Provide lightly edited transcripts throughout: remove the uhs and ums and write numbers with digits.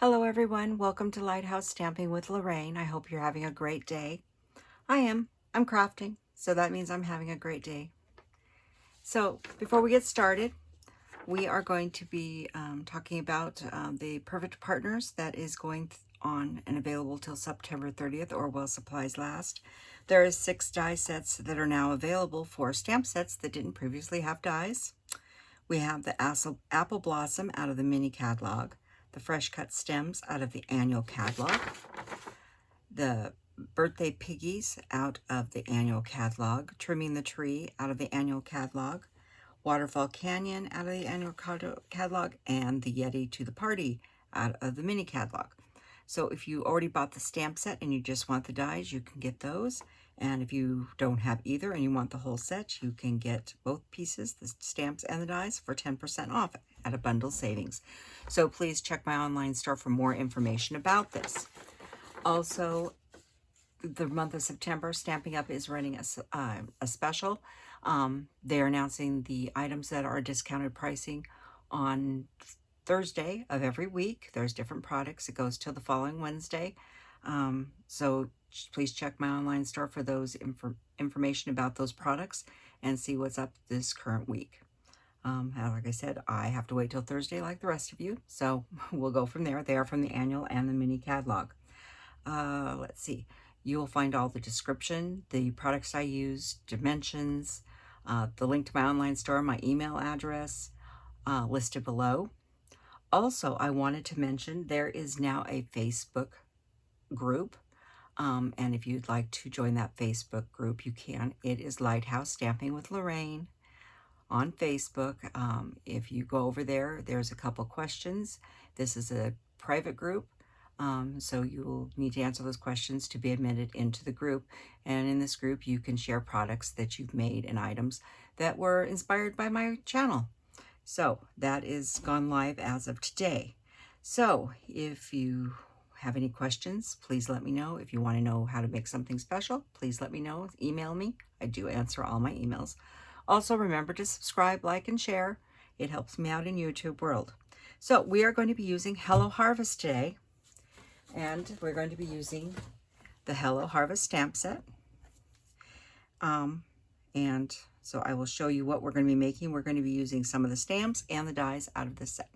Hello everyone, welcome to Lighthouse Stamping with Lorraine. I hope you're having a great day. I am. I'm crafting, so that means I'm having a great day. So before we get started, we are going to be talking about the Perfect Partners that is going on and available till September 30th or while supplies last. There is 6 die sets that are now available for stamp sets that didn't previously have dies. We have the Apple Blossom out of the mini catalog, the Fresh Cut Stems out of the annual catalog, the Birthday Piggies out of the annual catalog, Trimming the Tree out of the annual catalog, Waterfall Canyon out of the annual catalog, and the Yeti to the Party out of the mini catalog. So if you already bought the stamp set and you just want the dies, you can get those. And if you don't have either and you want the whole set, you can get both pieces, the stamps and the dies, for 10% off at a bundle savings. So please check my online store for more information about this. Also, the month of September, Stampin' Up! Is running a special. They're announcing the items that are discounted pricing on Thursday of every week. There's different products. It goes till the following Wednesday. So please check my online store for those information about those products and see what's up this current week. Like I said, I have to wait till Thursday like the rest of you, so we'll go from there. They are from the annual and the mini catalog. Let's see. You will find all the description, the products I use, dimensions, the link to my online store, my email address, listed below. Also, I wanted to mention there is now a Facebook group. And if you'd like to join that Facebook group, you can. It is Lighthouse Stamping with Lorraine on Facebook. If you go over there, there's a couple questions. This is a private group, so you'll need to answer those questions to be admitted into the group. And in this group, you can share products that you've made and items that were inspired by my channel. So that is gone live as of today. So if you have any questions, please let me know. If you want to know how to make something special, please let me know. Email me. I do answer all my emails. Also, remember to subscribe, like, and share. It helps me out in YouTube world. So we are going to be using Hello Harvest today, and we're going to be using the Hello Harvest stamp set. And so I will show you what we're going to be making. We're going to be using some of the stamps and the dies out of this set.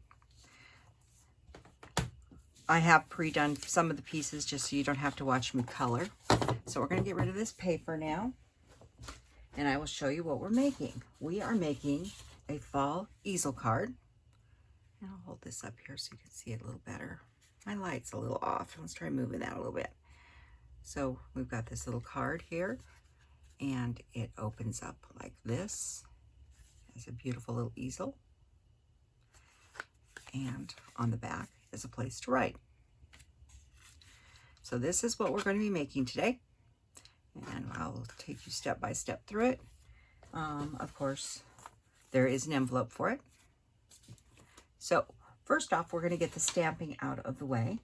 I have pre-done some of the pieces just so you don't have to watch me color. So we're going to get rid of this paper now, and I will show you what we're making. We are making a fall easel card. And I'll hold this up here so you can see it a little better. My light's a little off. Let's try moving that a little bit. So we've got this little card here, and it opens up like this. It's a beautiful little easel. And on the back is a place to write. So this is what we're going to be making today, and I'll take you step by step through it. Of course, there is an envelope for it. So first off, we're going to get the stamping out of the way,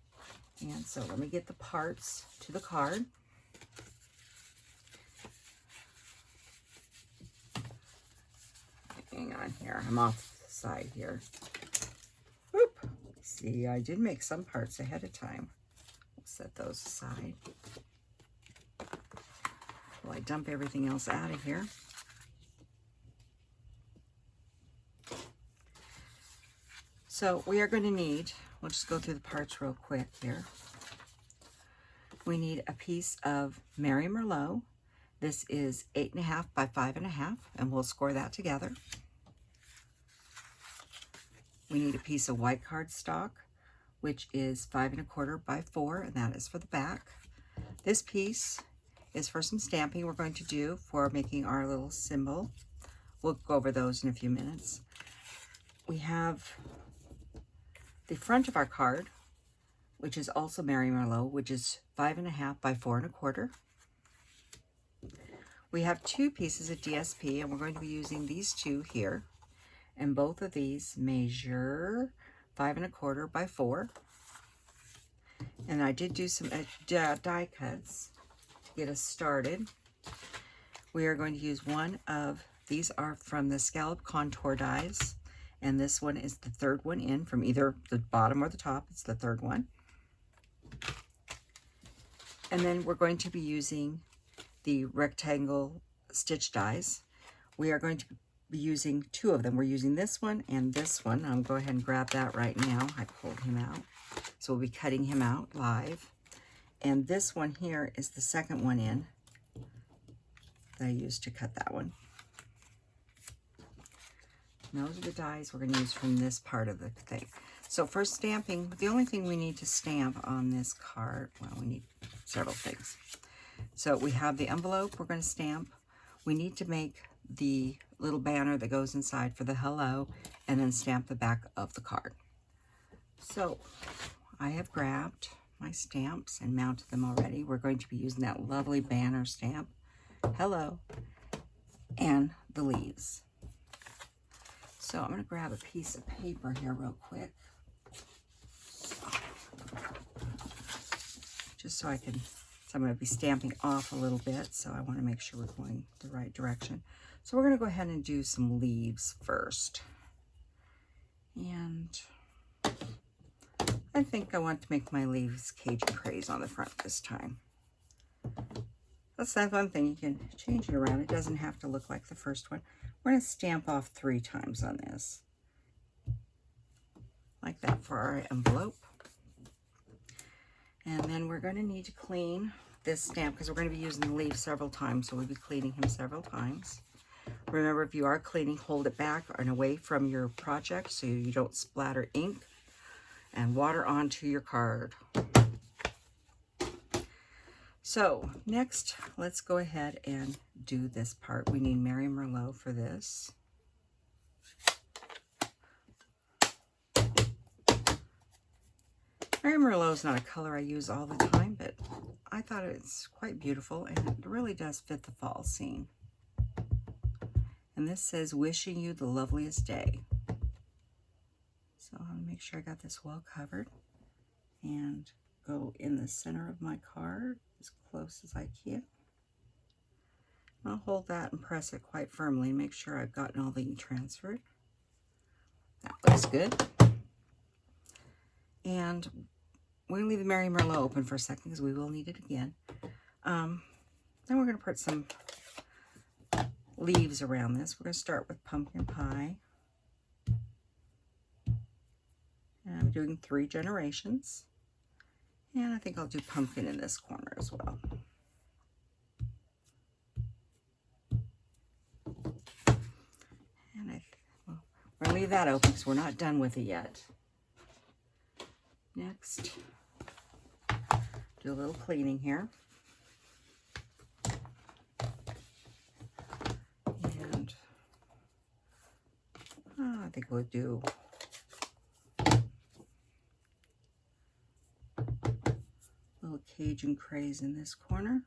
and so let me get the parts to the card. Hang on here, I'm off the side here. Whoop. See, I did make some parts ahead of time. We'll set those aside while I dump everything else out of here. So we are going to need, we'll just go through the parts real quick here. We need a piece of Merry Merlot. This is 8.5 by 5.5, and we'll score that together. We need a piece of white cardstock, which is 5 1/4 by 4, and that is for the back. This piece is for some stamping we're going to do for making our little symbol. We'll go over those in a few minutes. We have the front of our card, which is also Merry Merlot, which is 5 1/2 by 4 1/4. We have 2 pieces of DSP, and we're going to be using these 2 here. And both of these measure 5 1/4 by 4. And I did do some die cuts to get us started. We are going to use one of these are from the Scalloped contour dies, And this one is the third one in from either the bottom or the top. It's the third one. And then we're going to be using the rectangle stitch dies. We are going to be using two of them. We're using this one and this one. I'm going to go ahead and grab that right now. I pulled him out. So we'll be cutting him out live. And this one here is the second one in that I used to cut that one. And those are the dies we're going to use from this part of the thing. So for stamping, the only thing we need to stamp on this card, well, we need several things. So we have the envelope we're going to stamp. We need to make the little banner that goes inside for the hello, and then stamp the back of the card. So I have grabbed my stamps and mounted them already. We're going to be using that lovely banner stamp, hello, and the leaves. So I'm going to grab a piece of paper here real quick, just so I can, so I'm going to be stamping off a little bit, so I want to make sure we're going the right direction. So we're going to go ahead and do some leaves first. And I think I want to make my leaves Cajun Craze on the front this time. That's that one thing, you can change it around. It doesn't have to look like the first one. We're going to stamp off 3 times on this. Like that for our envelope. And then we're going to need to clean this stamp because we're going to be using the leaf several times, so we'll be cleaning him several times. Remember, if you are cleaning, hold it back and away from your project so you don't splatter ink and water onto your card. So next, let's go ahead and do this part. We need Merry Merlot for this. Merry Merlot is not a color I use all the time, but I thought it's quite beautiful and it really does fit the fall scene. And this says, wishing you the loveliest day. So I'm going to make sure I got this well covered and go in the center of my card as close as I can. I'll hold that and press it quite firmly and make sure I've gotten all the ink transferred. That looks good. And we're going to leave the Merry Merlot open for a second because we will need it again. Then we're going to put some leaves around this. We're going to start with pumpkin pie. And I'm doing 3 generations. And I think I'll do pumpkin in this corner as well. And well, we're going to leave that open because we're not done with it yet. Next, do a little cleaning here. And I think we'll do a little Cajun Craze in this corner,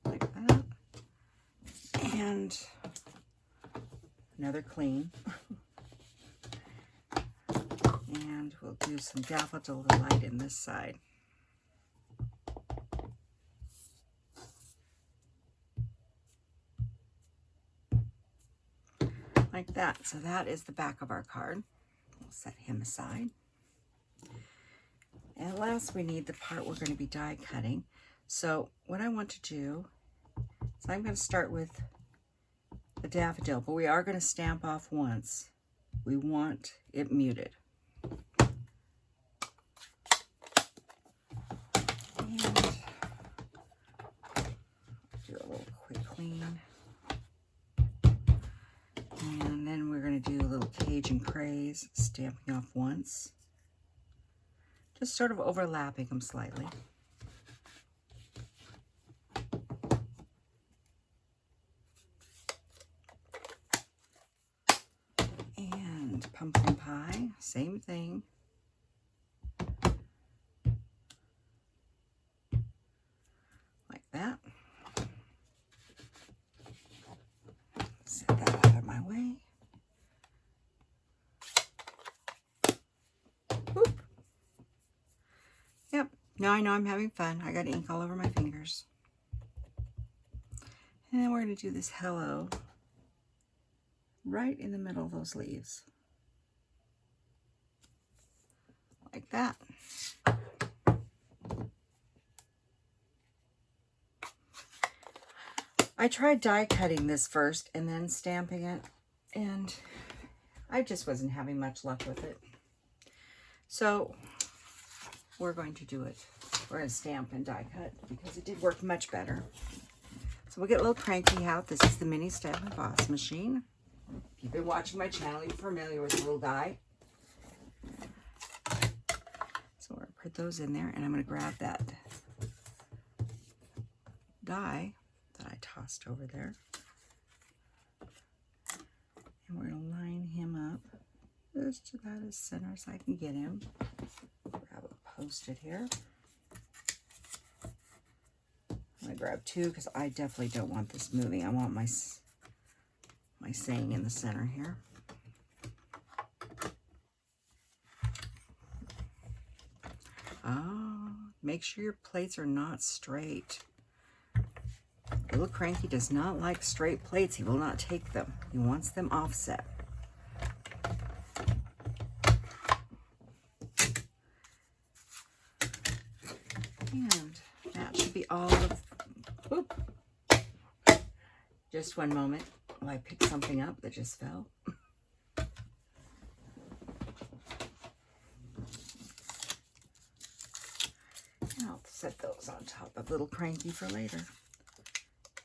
like that. And another clean. And we'll do some Daffodil Delight in this side. Like that. So that is the back of our card. We'll set him aside. And last, we need the part we're going to be die cutting. So what I want to do is I'm going to start with the daffodil, but we are going to stamp off once. We want it muted. And do a little quick clean. And then we're going to do a little Cajun Craze, stamping off once. Just sort of overlapping them slightly. And pumpkin pie, same thing. Like that. Set that out of my way. Whoop. Yep, now I know I'm having fun. I got ink all over my fingers. And then we're going to do this hello right in the middle of those leaves. Like that. I tried die cutting this first and then stamping it, and I just wasn't having much luck with it. So we're going to do it. We're going to stamp and die cut because it did work much better. So we'll get a little cranky out. This is the mini Stampin' Boss machine. If you've been watching my channel, you're familiar with the little die. So we're going to put those in there, and I'm going to grab that die that I tossed over there. And we're going to line him up just about as center as I can get him. Grab a Post-it here. I'm going to grab two because I definitely don't want this moving. I want my saying in the center here. Oh, make sure your plates are not straight. Little Cranky does not like straight plates. He will not take them. He wants them offset. And that should be all of, whoop. Just one moment while I pick something up that just fell. And I'll set those on top of Little Cranky for later.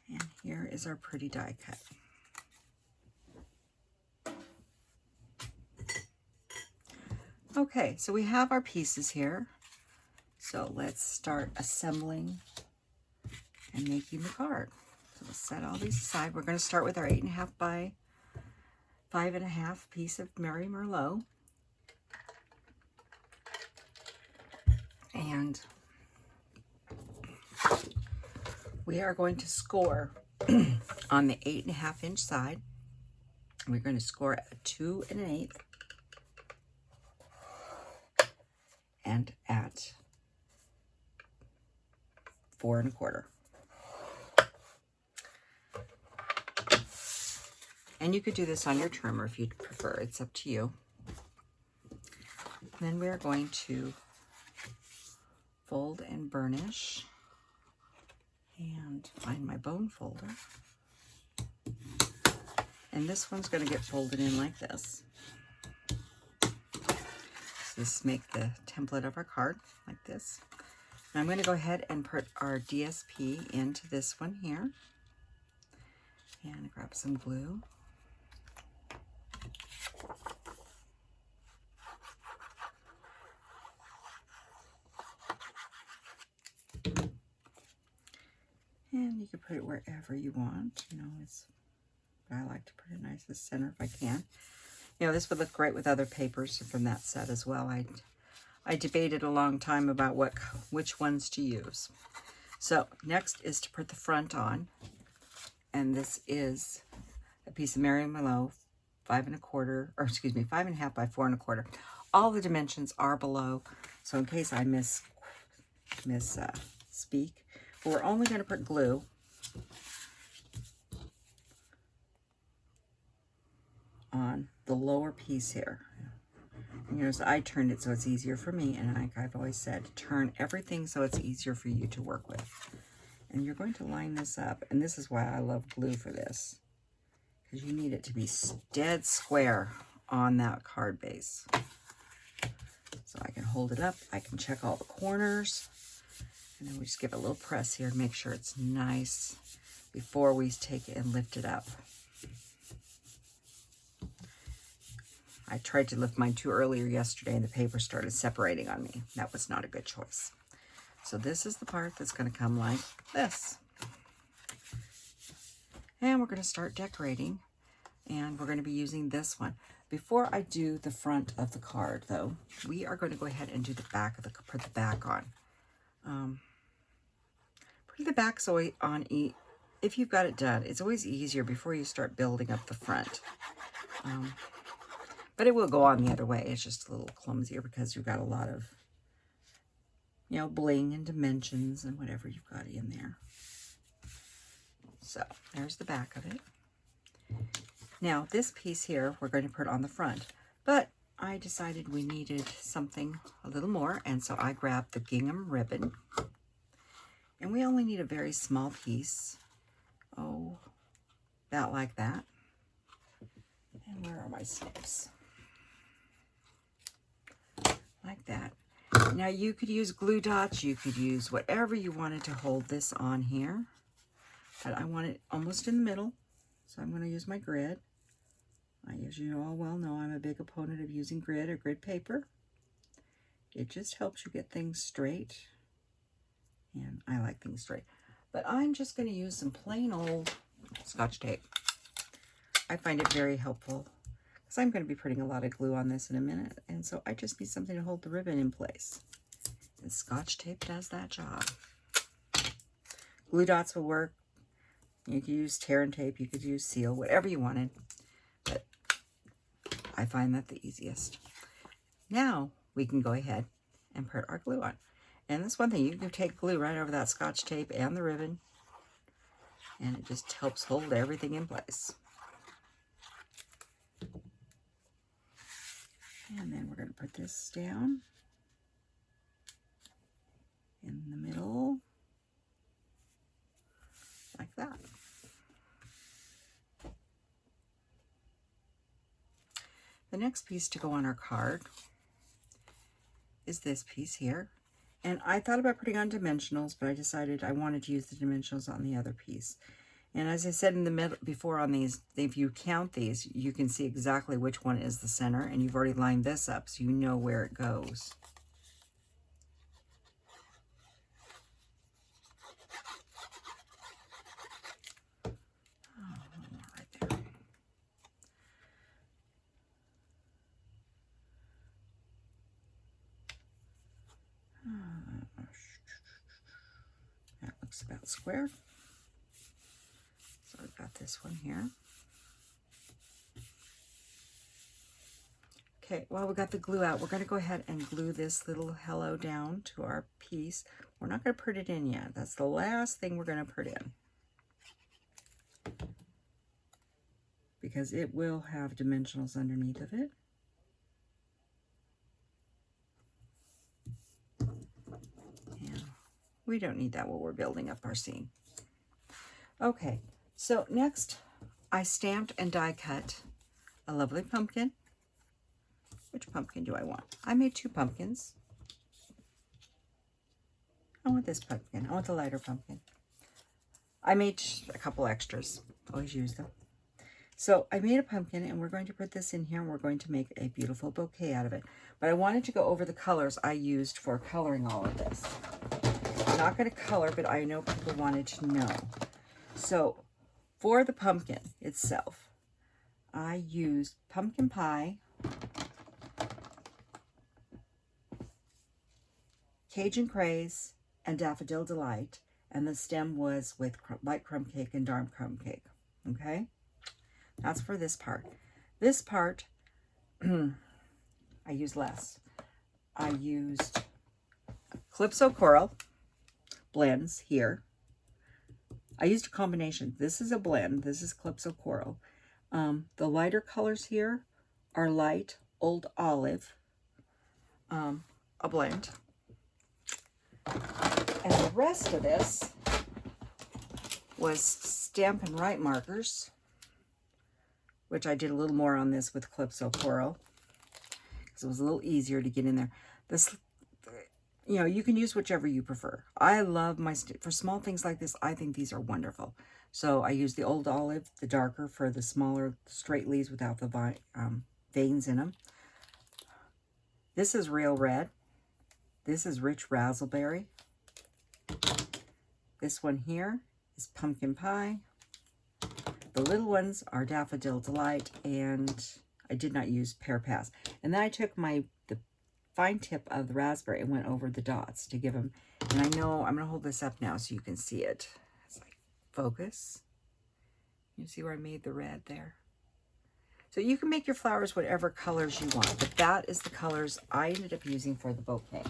And here is our pretty die cut. Okay, so we have our pieces here. So let's start assembling and making the card. So we'll set all these aside. We're going to start with our 8.5 by 5.5 piece of Merry Merlot. And we are going to score on the 8.5 inch side. We're going to score at 2 1/8 and at 4 1/4. And you could do this on your trimmer if you'd prefer. It's up to you. Then we're going to fold and burnish. And find my bone folder. And this one's going to get folded in like this. So this make the template of our card like this. And I'm going to go ahead and put our DSP into this one here. And grab some glue. And you can put it wherever you want. You know, but I like to put it nice in the center if I can. You know, this would look great with other papers from that set as well. I debated a long time about which ones to use. So next is to put the front on. And this is a piece of Merry Merlot, 5 1/4, or excuse me, 5.5 by 4 1/4. All the dimensions are below. So in case I speak. We're only going to put glue on the lower piece here. And you know, so I turned it so it's easier for me, and like I've always said, turn everything so it's easier for you to work with. And you're going to line this up, and this is why I love glue for this, because you need it to be dead square on that card base. So I can hold it up, I can check all the corners. And then we just give it a little press here to make sure it's nice before we take it and lift it up. I tried to lift mine too earlier yesterday and the paper started separating on me. That was not a good choice. So this is the part that's going to come like this. And we're going to start decorating. And we're going to be using this one. Before I do the front of the card, though, we are going to go ahead and do the back of put the back on. Putting the back on, if you've got it done, it's always easier before you start building up the front. But it will go on the other way. It's just a little clumsier because you've got a lot of, you know, bling and dimensions and whatever you've got in there. So there's the back of it. Now this piece here, we're going to put on the front, but I decided we needed something a little more, and so I grabbed the gingham ribbon, and we only need a very small piece. Oh, about like that. And where are my snips? Like that. Now you could use glue dots, you could use whatever you wanted to hold this on here, but I want it almost in the middle, so I'm going to use my grid. As you all well know, I'm a big opponent of using grid or grid paper. It just helps you get things straight, and I like things straight. But I'm just going to use some plain old Scotch tape. I find it very helpful because I'm going to be putting a lot of glue on this in a minute, and so I just need something to hold the ribbon in place. And Scotch tape does that job. Glue dots will work. You could use tear and tape, you could use seal, whatever you wanted. But I find that the easiest. Now we can go ahead and put our glue on. And that's one thing, you can take glue right over that Scotch tape and the ribbon, and it just helps hold everything in place. And then we're going to put this down in the middle, like that. The next piece to go on our card is this piece here. And I thought about putting on dimensionals, but I decided I wanted to use the dimensionals on the other piece. And as I said in the middle before on these, if you count these, you can see exactly which one is the center, and you've already lined this up, so you know where it goes. That looks about square. So I've got this one here. Okay, while we got the glue out, we're going to go ahead and glue this little hello down to our piece. We're not going to put it in yet. That's the last thing we're going to put in, because it will have dimensionals underneath of it. And we don't need that while we're building up our scene. Okay, so next I stamped and die cut a lovely pumpkin. Which pumpkin do I want? I made 2 pumpkins. I want this pumpkin. I want the lighter pumpkin. I made a couple extras. Always use them. So I made a pumpkin, and we're going to put this in here, and we're going to make a beautiful bouquet out of it. But I wanted to go over the colors I used for coloring all of this. I'm not going to color, but I know people wanted to know. So for the pumpkin itself, I used pumpkin pie, Cajun Craze, and Daffodil Delight, and the stem was with light crumb cake and dark crumb cake. Okay, that's for this part. This part, I used less. I used Calypso Coral blends here. I used a combination. This is a blend. This is Calypso Coral. The lighter colors here are light Old Olive, a blend. And the rest of this was Stampin' Right markers, which I did a little more on this with Calypso Coral because it was a little easier to get in there. This, you know, you can use whichever you prefer. I love for small things like this, I think these are wonderful. So I use the Old Olive, the darker, for the smaller straight leaves without the veins in them. This is Real Red. This is Rich Razzleberry. This one here is Pumpkin Pie. The little ones are Daffodil Delight, and I did not use Pear Pass. And then I took the fine tip of the raspberry and went over the dots to give them. And I know I'm going to hold this up now so you can see it. It's like focus. You see where I made the red there? So you can make your flowers whatever colors you want, but that is the colors I ended up using for the bouquet.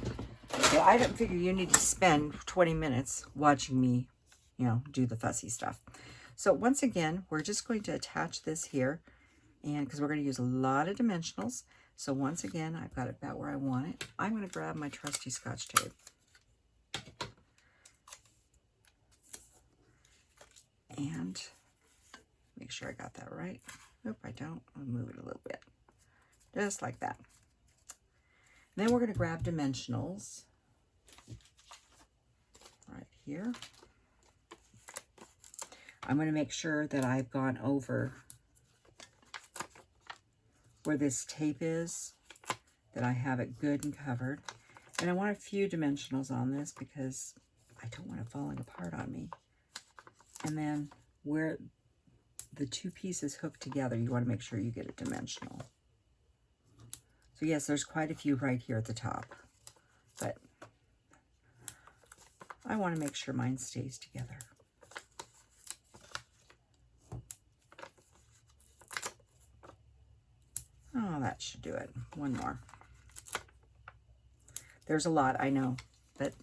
Okay, I don't figure you need to spend 20 minutes watching me, you know, do the fussy stuff. So once again, we're just going to attach this here, And because we're going to use a lot of dimensionals. So once again, I've got it about where I want it. I'm going to grab my trusty Scotch tape. And make sure I got that right. Nope, I don't. I'll move it a little bit. Just like that. Then we're going to grab dimensionals right here. I'm going to make sure that I've gone over where this tape is, that I have it good and covered. And I want a few dimensionals on this because I don't want it falling apart on me. And then where the two pieces hook together, you want to make sure you get a dimensional. So yes, there's quite a few right here at the top, but I want to make sure mine stays together. Oh, that should do it. One more. There's a lot, I know, but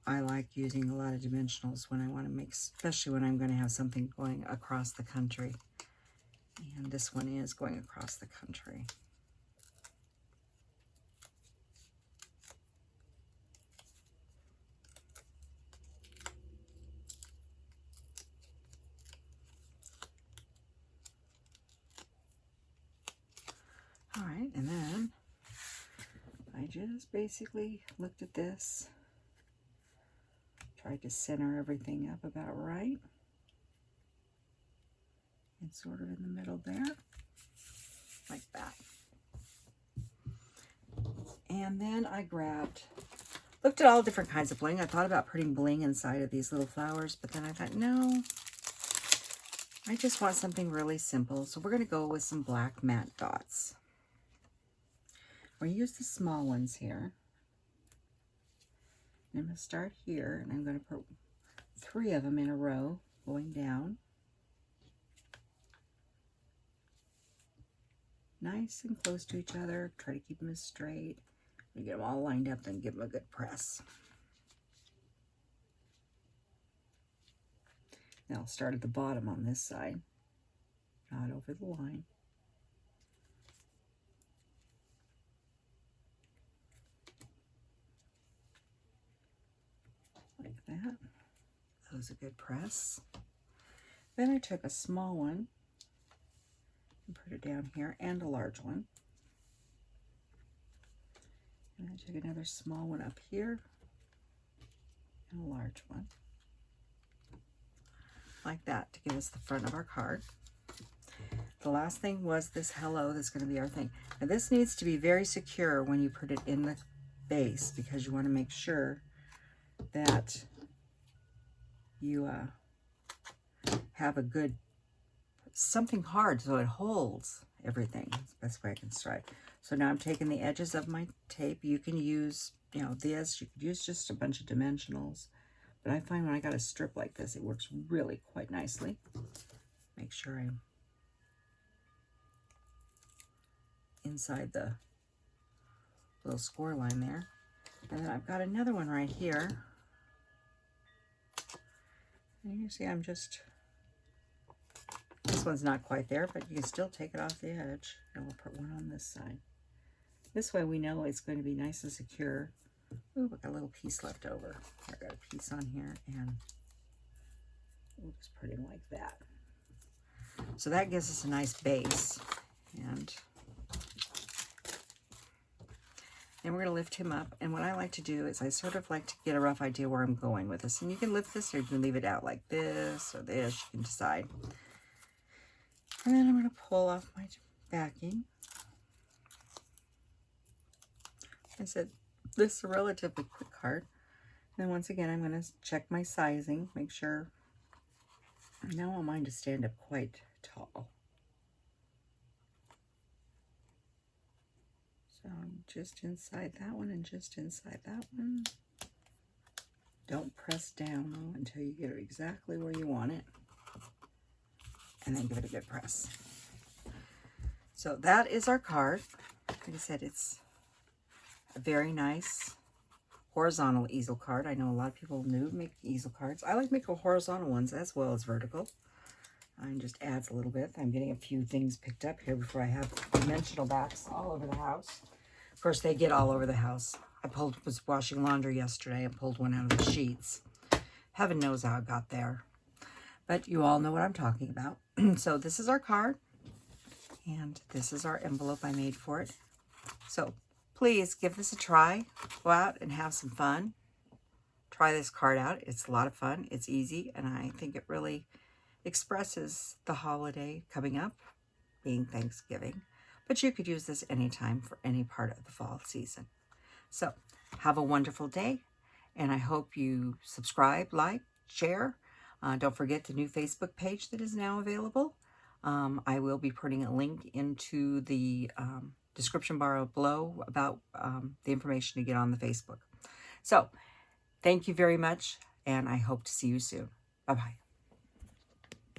I like using a lot of dimensionals when I want to make, especially when I'm going to have something going across the country. And this one is going across the country. All right, and then I just basically looked at this, tried to center everything up about right, and sort of in the middle there, like that. And then I looked at all different kinds of bling. I thought about putting bling inside of these little flowers, but then I thought, no, I just want something really simple. So we're going to go with some black matte dots. We're going to use the small ones here. I'm going to start here, and I'm going to put 3 of them in a row going down. Nice and close to each other. Try to keep them as straight. You get them all lined up, then give them a good press. Now I'll start at the bottom on this side, not over the line. Like that. That was a good press. Then I took a small one and put it down here, and a large one. And I took another small one up here and a large one. Like that, to give us the front of our card. The last thing was this hello, that's going to be our thing. Now this needs to be very secure when you put it in the base, because you want to make sure that you have a good, something hard so it holds everything. That's the best way I can describe. So now I'm taking the edges of my tape. You can use, you know, this. You could use just a bunch of dimensionals. But I find when I got a strip like this, it works really quite nicely. Make sure I'm inside the little score line there. And then I've got another one right here. And you see I'm just, this one's not quite there, but you can still take it off the edge. And we'll put one on this side. This way we know it's going to be nice and secure. Ooh, I got a little piece left over. I got a piece on here, and we'll just put in like that. So that gives us a nice base. And then we're going to lift him up. And what I like to do is I sort of like to get a rough idea where I'm going with this. And you can lift this, or you can leave it out like this or this. You can decide. And then I'm going to pull off my backing. I said, this is a relatively quick card. And then once again, I'm going to check my sizing, make sure. I now want mine to stand up quite tall. So I'm just inside that one and just inside that one. Don't press down though until you get it exactly where you want it. And then give it a good press. So that is our card. Like I said, it's a very nice horizontal easel card. I know a lot of people new make easel cards. I like making horizontal ones as well as vertical. and just adds a little bit. I'm getting a few things picked up here before I have dimensional backs all over the house. Of course, they get all over the house. I was washing laundry yesterday and pulled one out of the sheets. Heaven knows how it got there. But you all know what I'm talking about. So this is our card. And this is our envelope I made for it. So please give this a try. Go out and have some fun. Try this card out. It's a lot of fun. It's easy. And I think it really expresses the holiday coming up, being Thanksgiving. But you could use this anytime for any part of the fall season. So have a wonderful day. And I hope you subscribe, like, share. Don't forget the new Facebook page that is now available. I will be putting a link into the description bar below about the information to get on the Facebook. So thank you very much, and I hope to see you soon. Bye-bye.